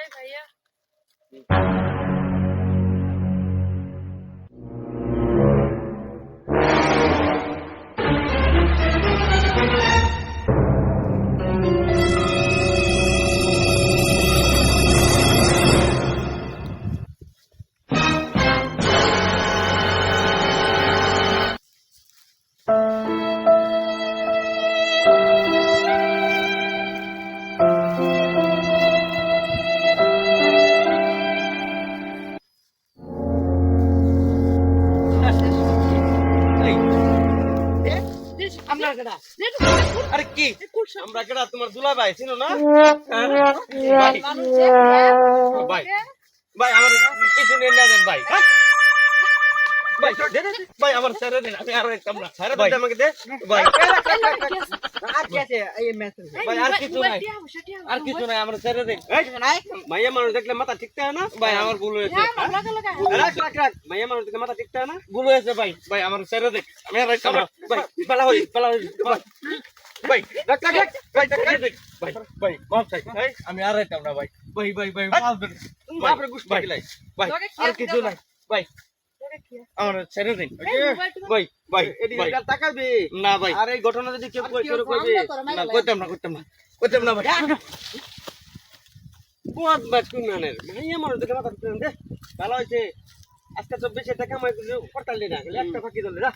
ভাইয়া এই, আমরা কেডা আরে কি আমরা কেডা তোমার দুলা ভাই চিনো না ভাই ভাই ভাই আমার কিছু নিয়ে না দেন ভাই ভাই ভাই আমার ছেড়ে দিন আমি আরো একটা আমরা ছেড়ে দিন আমাকে দে ভাই আর কি আছে এই ম্যাচ ভাই আর কিছু নাই আর কিছু নাই আমরা ছেড়ে দিন মাইয়া মানুষ দেখলে মাথা ঠিক থাকে না ভাই আমার ভুল হয়েছে রাখ রাখ রাখ মাইয়া মানুষ দেখলে মাথা ঠিক থাকে না ভুল হয়েছে ভাই ভাই আমার ছেড়ে দিন আমি আর একটা ভাই পালা হই ভাই রাখ রাখ রাখ ভাই ছেড়ে দিন ভাই ভাই মাফ চাই ভাই আমি আর একটা আমরা ভাই ভাই ভাই ভাই মাফ দেন বাপরে গুষ্টি লাই ভাই আর কিছু নাই ভাই আমার ছেড়ে দিন ভাই ভাই এদিকে তাকাবি না ভাই আর এই ঘটনা যদি কেউ কই শুরু করবে না করতাম না ভাই কোয়াদ বাজ কুনানের মাইয়া মানুষ দেখে মাথা ঠিক দে ভালো হয়েছে আজকে 24 টাকা কামাই করে পড়তালি না একটা ফাঁকি দিলে না